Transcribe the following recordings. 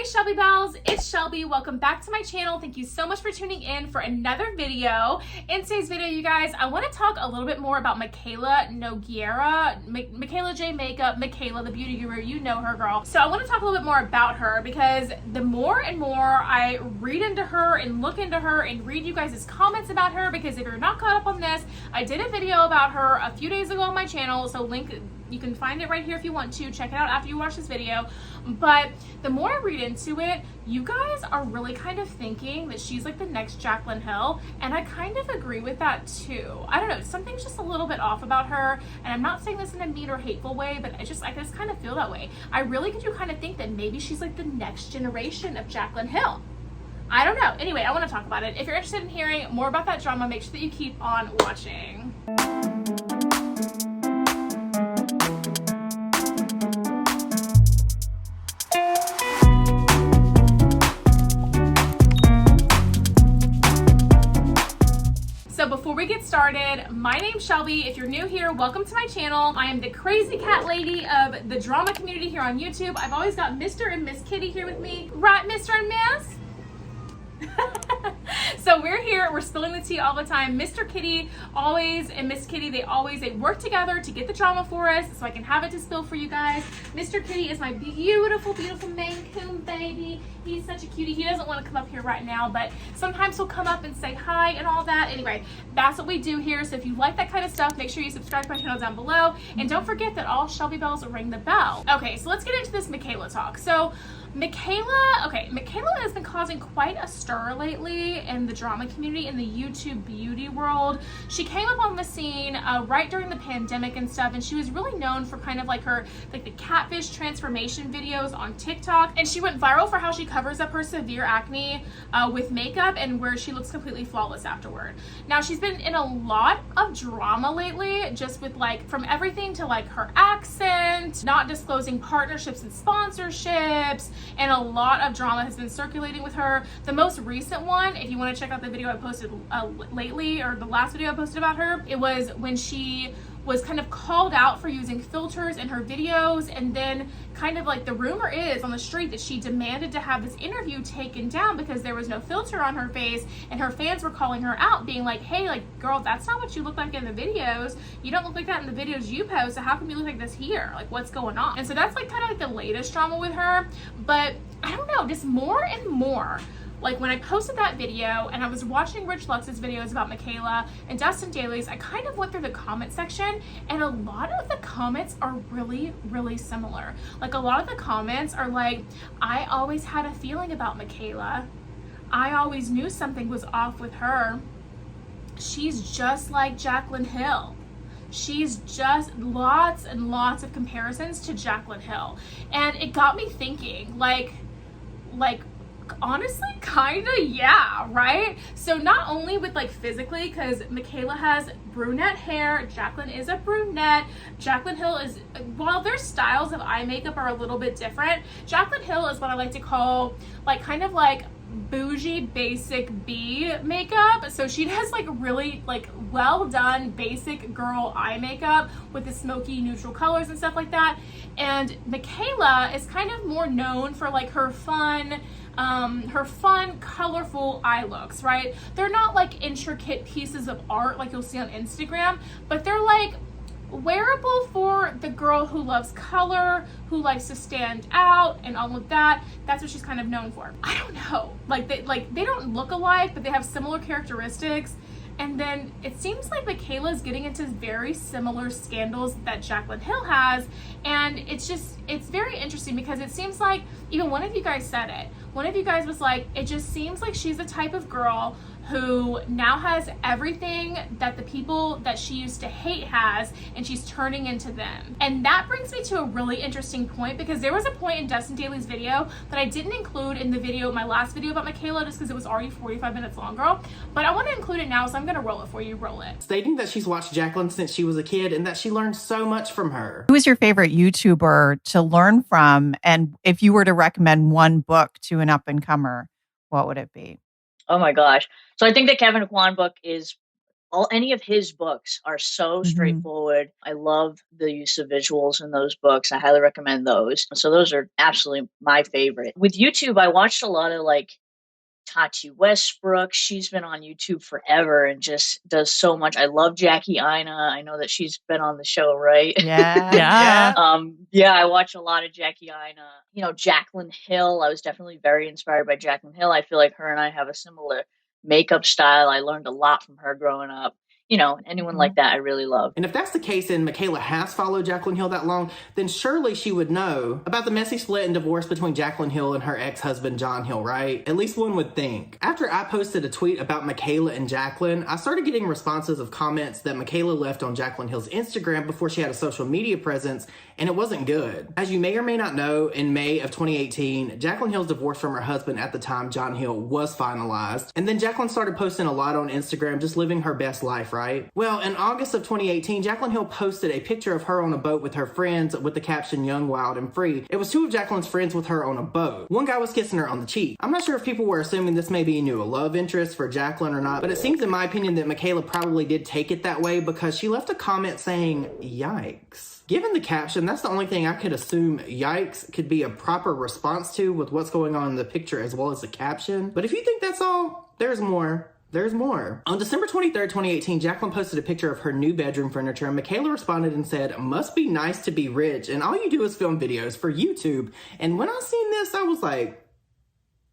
Shelby Bells, it's Shelby. Welcome back to my channel. Thank you so much for tuning in for another video. In today's video, you guys, I want to talk a little bit more about Mikayla Nogueira, mikaylajmakeup, Mikayla, the beauty guru. You know her, girl. So I want to talk a little bit more about her because the more and more I read into her and look into her and read you guys' comments about her, because if you're not caught up on this, I did a video about her a few days ago on my channel, so you can find it right here if you want to. Check it out after you watch this video. But the more I read into it, you guys are really kind of thinking that she's like the next Jaclyn Hill, and I kind of agree with that too. I don't know, something's just a little bit off about her, and I'm not saying this in a mean or hateful way, but I just kind of feel that way. I really do kind of think that maybe she's like the next generation of Jaclyn Hill. I don't know. Anyway, I want to talk about it. If you're interested in hearing more about that drama, make sure that you keep on watching. So before we get started, my name's Shelby. If you're new here, welcome to my channel. I am the crazy cat lady of the drama community here on YouTube. I've always got Mr. and Miss Kitty here with me. Right, Mr. and Miss? So we're here, we're spilling the tea all the time. Mr. Kitty always and Miss Kitty, they work together to get the drama for us so I can have it to spill for you guys. Mr. Kitty is my beautiful, beautiful Maine Coon baby. He's such a cutie. He doesn't want to come up here right now, but sometimes he'll come up and say hi and all that. Anyway, that's what we do here. So if you like that kind of stuff, make sure you subscribe to my channel down below. And don't forget that all Shelby Bells ring the bell. Okay, so let's get into this Mikayla talk. So Mikayla has been causing quite a stir lately in the drama community, in the YouTube beauty world. She came up on the scene right during the pandemic and stuff, and she was really known for kind of like the catfish transformation videos on TikTok. And she went viral for how she covers up her severe acne with makeup and where she looks completely flawless afterward. Now, she's been in a lot of drama lately, just with from everything to her accent, not disclosing partnerships and sponsorships, and a lot of drama has been circulating with her. The most recent one, if you want to check out the video I posted lately, or the last video I posted about her, it was when she was kind of called out for using filters in her videos, and then kind of the rumor is on the street that she demanded to have this interview taken down because there was no filter on her face, and her fans were calling her out, being like, hey, girl, that's not what you look like in the videos. You don't look like that in the videos you post, so how come you look like this here? What's going on? And so that's kind of the latest drama with her. But I don't know, just more and more. When I posted that video and I was watching Rich Lux's videos about Mikayla and Dustin Daly's, I kind of went through the comment section, and a lot of the comments are really, really similar. A lot of the comments are I always had a feeling about Mikayla. I always knew something was off with her. She's just like Jaclyn Hill. She's just lots and lots of comparisons to Jaclyn Hill. And it got me thinking, honestly, kinda, yeah, right? So not only with physically, because Mikayla has brunette hair, Jaclyn is a brunette, Jaclyn Hill is, while their styles of eye makeup are a little bit different, Jaclyn Hill is what I like to call kind of bougie basic B makeup. So she does really well done basic girl eye makeup with the smoky neutral colors and stuff like that. And Mikayla is kind of more known for her fun, colorful eye looks, right? They're not intricate pieces of art like you'll see on Instagram, but they're wearable for the girl who loves color, who likes to stand out and all of that. That's what she's kind of known for. I don't know, they don't look alike, but they have similar characteristics. And then it seems like Mikayla is getting into very similar scandals that Jaclyn Hill has. And it's very interesting because it seems like, even one of you guys said it. One of you guys was it just seems like she's the type of girl who now has everything that the people that she used to hate has, and she's turning into them. And that brings me to a really interesting point, because there was a point in Dustin Daly's video that I didn't include in the video, my last video about Mikayla, just because it was already 45 minutes long, girl. But I want to include it now, so I'm gonna roll it for you. Roll it. Stating that she's watched Jaclyn since she was a kid and that she learned so much from her. Who is your favorite YouTuber to learn from? And if you were to recommend one book to an up-and-comer, what would it be? Oh my gosh. So I think the Kevin Kwan book is any of his books are so straightforward. I love the use of visuals in those books. I highly recommend those. So those are absolutely my favorite. With YouTube, I watched a lot of like Tati Westbrook. She's been on YouTube forever and just does so much. I love Jackie Ina. I know that she's been on the show, right? Yeah. I watch a lot of Jackie Ina. You know, Jaclyn Hill. I was definitely very inspired by Jaclyn Hill. I feel like her and I have a similar makeup style. I learned a lot from her growing up. You know, anyone like that I really love. And if that's the case and Mikayla has followed Jaclyn Hill that long, then surely she would know about the messy split and divorce between Jaclyn Hill and her ex-husband John Hill, right? At least one would think. After I posted a tweet about Mikayla and Jaclyn, I started getting responses of comments that Mikayla left on Jaclyn Hill's Instagram before she had a social media presence, and it wasn't good. As you may or may not know, in May of 2018, Jaclyn Hill's divorce from her husband at the time, John Hill, was finalized. And then Jaclyn started posting a lot on Instagram, just living her best life, right? Well, in August of 2018, Jaclyn Hill posted a picture of her on a boat with her friends with the caption, "Young, Wild, and Free." It was two of Jaclyn's friends with her on a boat. One guy was kissing her on the cheek. I'm not sure if people were assuming this maybe knew a love interest for Jaclyn or not, but it seems in my opinion that Mikayla probably did take it that way because she left a comment saying, "Yikes." Given the caption, that's the only thing I could assume yikes could be a proper response to with what's going on in the picture as well as the caption. But if you think that's all, there's more. There's more. On December 23rd, 2018, Jaclyn posted a picture of her new bedroom furniture, and Mikayla responded and said, "Must be nice to be rich, and all you do is film videos for YouTube." And when I seen this, I was like,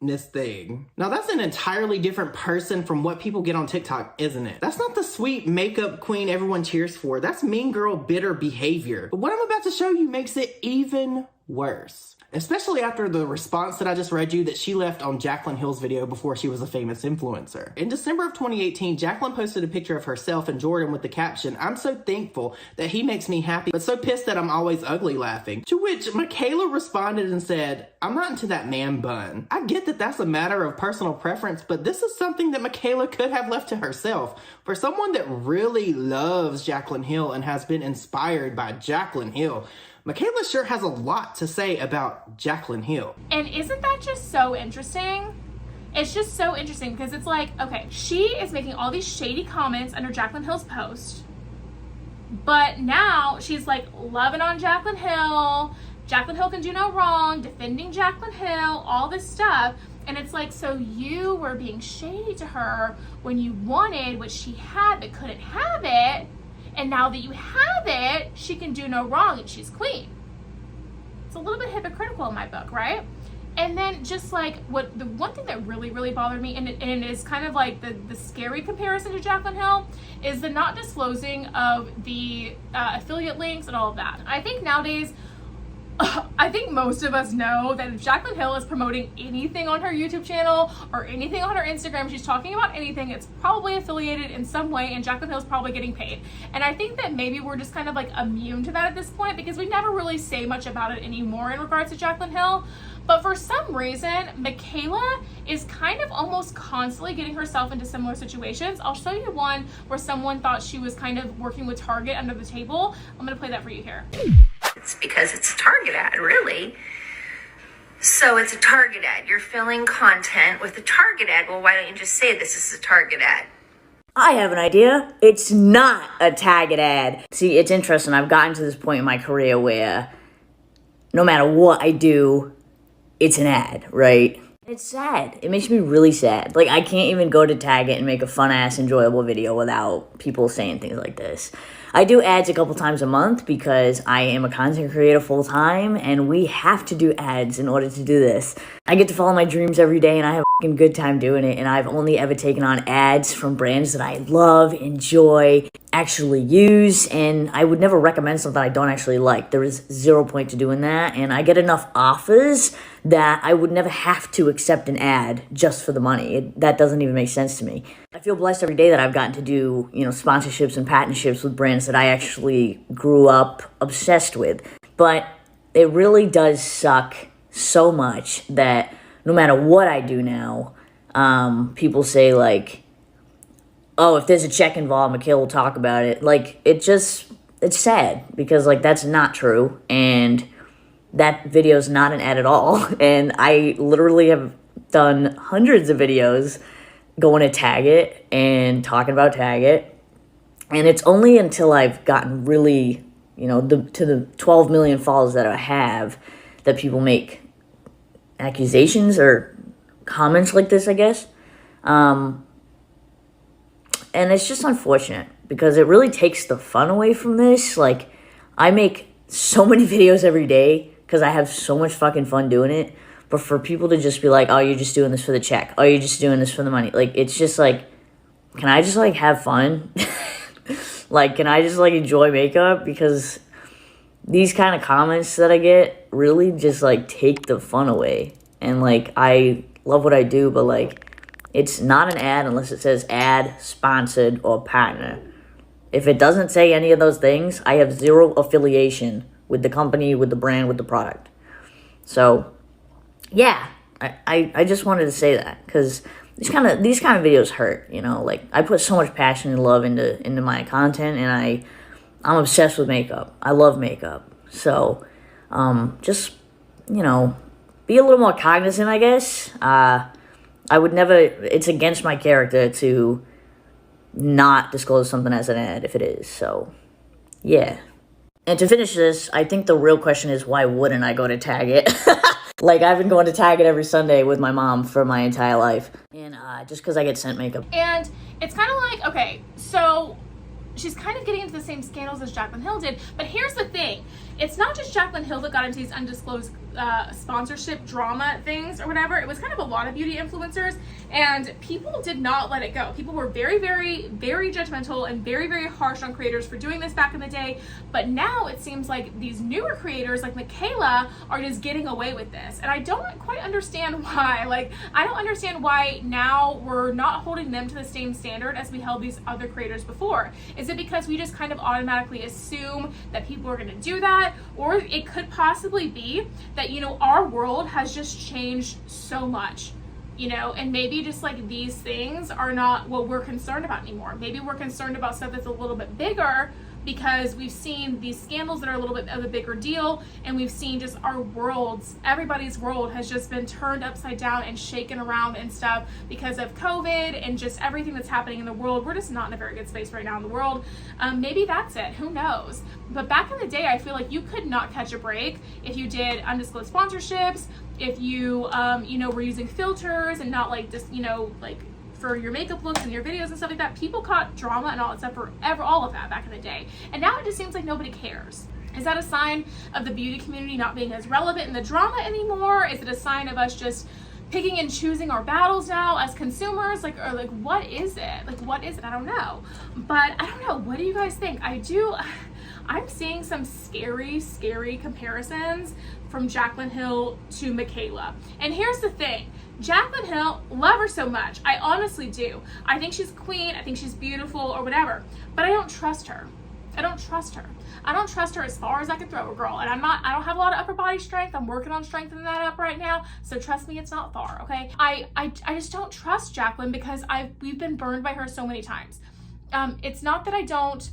this thing. Now that's an entirely different person from what people get on TikTok, isn't it? That's not the sweet makeup queen everyone cheers for. That's mean girl bitter behavior. But what I'm about to show you makes it even worse. Especially after the response that I just read you that she left on Jaclyn Hill's video before she was a famous influencer. In December of 2018, Jaclyn posted a picture of herself and Jordan with the caption, "I'm so thankful that he makes me happy, but so pissed that I'm always ugly laughing." To which Mikayla responded and said, "I'm not into that man bun." I get that that's a matter of personal preference, but this is something that Mikayla could have left to herself. For someone that really loves Jaclyn Hill and has been inspired by Jaclyn Hill, Mikayla sure has a lot to say about Jaclyn Hill. And isn't that just so interesting? It's just so interesting because it's like, okay, she is making all these shady comments under Jaclyn Hill's post, but now she's like loving on Jaclyn Hill. Jaclyn Hill can do no wrong, defending Jaclyn Hill, all this stuff. And it's like, so you were being shady to her when you wanted what she had but couldn't have it. And now that you have it, she can do no wrong and she's clean. It's a little bit hypocritical in my book, right? And then just like the one thing that really, really bothered me, and it is kind of like the scary comparison to Jaclyn Hill, is the not disclosing of the affiliate links and all of that. I think nowadays, I think most of us know that if Jaclyn Hill is promoting anything on her YouTube channel or anything on her Instagram, she's talking about anything, it's probably affiliated in some way and Jaclyn Hill's probably getting paid. And I think that maybe we're just kind of like immune to that at this point because we never really say much about it anymore in regards to Jaclyn Hill. But for some reason, Mikayla is kind of almost constantly getting herself into similar situations. I'll show you one where someone thought she was kind of working with Target under the table. I'm gonna play that for you here. It's because it's a Target ad, really. So it's a Target ad. You're filling content with a Target ad. Well, why don't you just say this is a Target ad? I have an idea. It's not a Target ad. See, it's interesting. I've gotten to this point in my career where no matter what I do, it's an ad, right? It's sad. It makes me really sad. Like, I can't even go to Target and make a fun-ass, enjoyable video without people saying things like this. I do ads a couple times a month because I am a content creator full-time, and we have to do ads in order to do this. I get to follow my dreams every day, and I have a fucking good time doing it, and I've only ever taken on ads from brands that I love, enjoy, actually use, and I would never recommend something I don't actually like. There is zero point to doing that, and I get enough offers that I would never have to accept an ad just for the money. That doesn't even make sense to me. I feel blessed every day that I've gotten to do, sponsorships and patentships with brands that I actually grew up obsessed with. But it really does suck so much that no matter what I do now, people say like, oh, if there's a check involved, Mikayla will talk about it. Like, it's sad because like that's not true. And that video is not an ad at all. And I literally have done hundreds of videos going to Target and talking about Target And it's only until I've gotten really, you know, to the 12 million followers that I have that people make accusations or comments like this, I guess. And it's just unfortunate because it really takes the fun away from this. Like, I make so many videos every day because I have so much fucking fun doing it. But for people to just be like, oh, you're just doing this for the check. Oh, you're just doing this for the money. Like, it's just like, can I just, like, have fun? Like, can I just, like, enjoy makeup? Because these kind of comments that I get really just, like, take the fun away. And, like, I love what I do, but, like, it's not an ad unless it says ad, sponsored, or partner. If it doesn't say any of those things, I have zero affiliation with the company, with the brand, with the product. So, yeah, I just wanted to say that because these kind of videos hurt, you know. Like, I put so much passion and love into my content, and I'm obsessed with makeup. I love makeup. So, just, you know, be a little more cognizant, I guess. I would never, it's against my character to not disclose something as an ad if it is. So, yeah. And to finish this, I think the real question is, why wouldn't I go to Target? Like, I've been going to Target every Sunday with my mom for my entire life. And just because I get sent makeup. And it's kind of like, okay, so she's kind of getting into the same scandals as Jaclyn Hill did. But here's the thing. It's not just Jaclyn Hill that got into these undisclosed sponsorship drama things or whatever. It was kind of a lot of beauty influencers, and people did not let it go. People were very, very, very judgmental and very, very harsh on creators for doing this back in the day. But now it seems like these newer creators like Mikayla are just getting away with this. And I don't quite understand why. Like, I don't understand why now we're not holding them to the same standard as we held these other creators before. Is it because we just kind of automatically assume that people are going to do that? Or it could possibly be that, you know, our world has just changed so much, you know, and maybe just like these things are not what we're concerned about anymore. Maybe we're concerned about stuff that's a little bit bigger because we've seen these scandals that are a little bit of a bigger deal, and we've seen just our worlds, everybody's world has just been turned upside down and shaken around and stuff because of COVID and just everything that's happening in the world. We're just not in a very good space right now in the world. Maybe that's it, who knows? But back in the day, I feel like you could not catch a break if you did undisclosed sponsorships, if you, you know, were using filters and not like just, you know, like for your makeup looks and your videos and stuff like that. People caught drama and all that stuff forever, all of that back in the day. And now it just seems like nobody cares. Is that a sign of the beauty community not being as relevant in the drama anymore? Is it a sign of us just picking and choosing our battles now as consumers? Like, or like, what is it? Like, what is it? I don't know. But I don't know. What do you guys think? I'm seeing some scary, scary comparisons from Jaclyn Hill to Mikayla. And here's the thing. Jaclyn Hill, love her so much. I honestly do. I think she's queen. I think she's beautiful or whatever. But I don't trust her. I don't trust her. I don't trust her as far as I can throw her, girl. And I don't have a lot of upper body strength. I'm working on strengthening that up right now. So trust me, it's not far, okay? I just don't trust Jaclyn because we've been burned by her so many times. It's not that I don't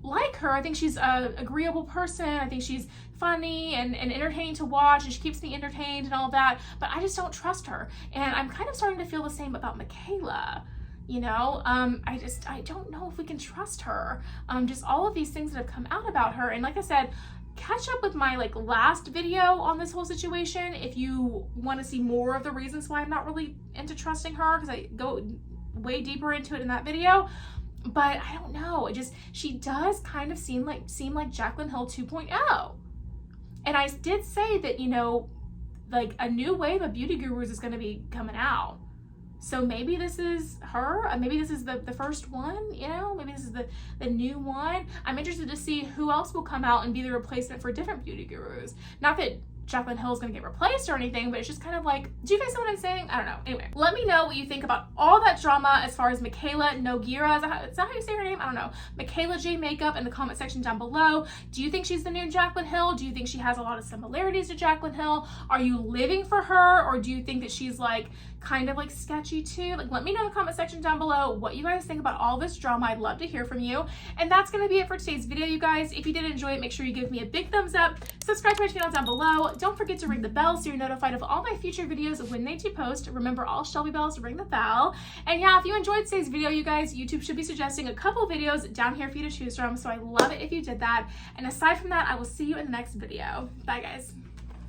like her. I think she's an agreeable person. I think she's funny and entertaining to watch, and she keeps me entertained and all of that, but I just don't trust her. And I'm kind of starting to feel the same about Mikayla. You know, I don't know if we can trust her. Just all of these things that have come out about her. And like I said, catch up with my like last video on this whole situation if you want to see more of the reasons why I'm not really into trusting her, because I go way deeper into it in that video. But I don't know, she does kind of seem like Jaclyn Hill 2.0. And I did say that, you know, like a new wave of beauty gurus is going to be coming out. So maybe this is her, maybe this is the first one, you know, maybe this is the new one. I'm interested to see who else will come out and be the replacement for different beauty gurus. Not that Jaclyn Hill is going to get replaced or anything, but it's just kind of like, do you guys know what I'm saying? I don't know. Anyway, let me know what you think about all that drama as far as Mikayla Nogueira. Is that how you say her name? I don't know. Mikayla J Makeup in the comment section down below. Do you think she's the new Jaclyn Hill? Do you think she has a lot of similarities to Jaclyn Hill? Are you living for her, or do you think that she's like kind of like sketchy too? Like, let me know in the comment section down below what you guys think about all this drama. I'd love to hear from you. And that's going to be it for today's video, you guys. If you did enjoy it, make sure you give me a big thumbs up, subscribe to my channel down below, Don't forget to ring the bell so you're notified of all my future videos when they do post. Remember, all Shelby bells ring the bell. And yeah, if you enjoyed today's video, you guys, YouTube should be suggesting a couple videos down here for you to choose from. So I love it if you did that. And aside from that, I will see you in the next video. Bye, guys.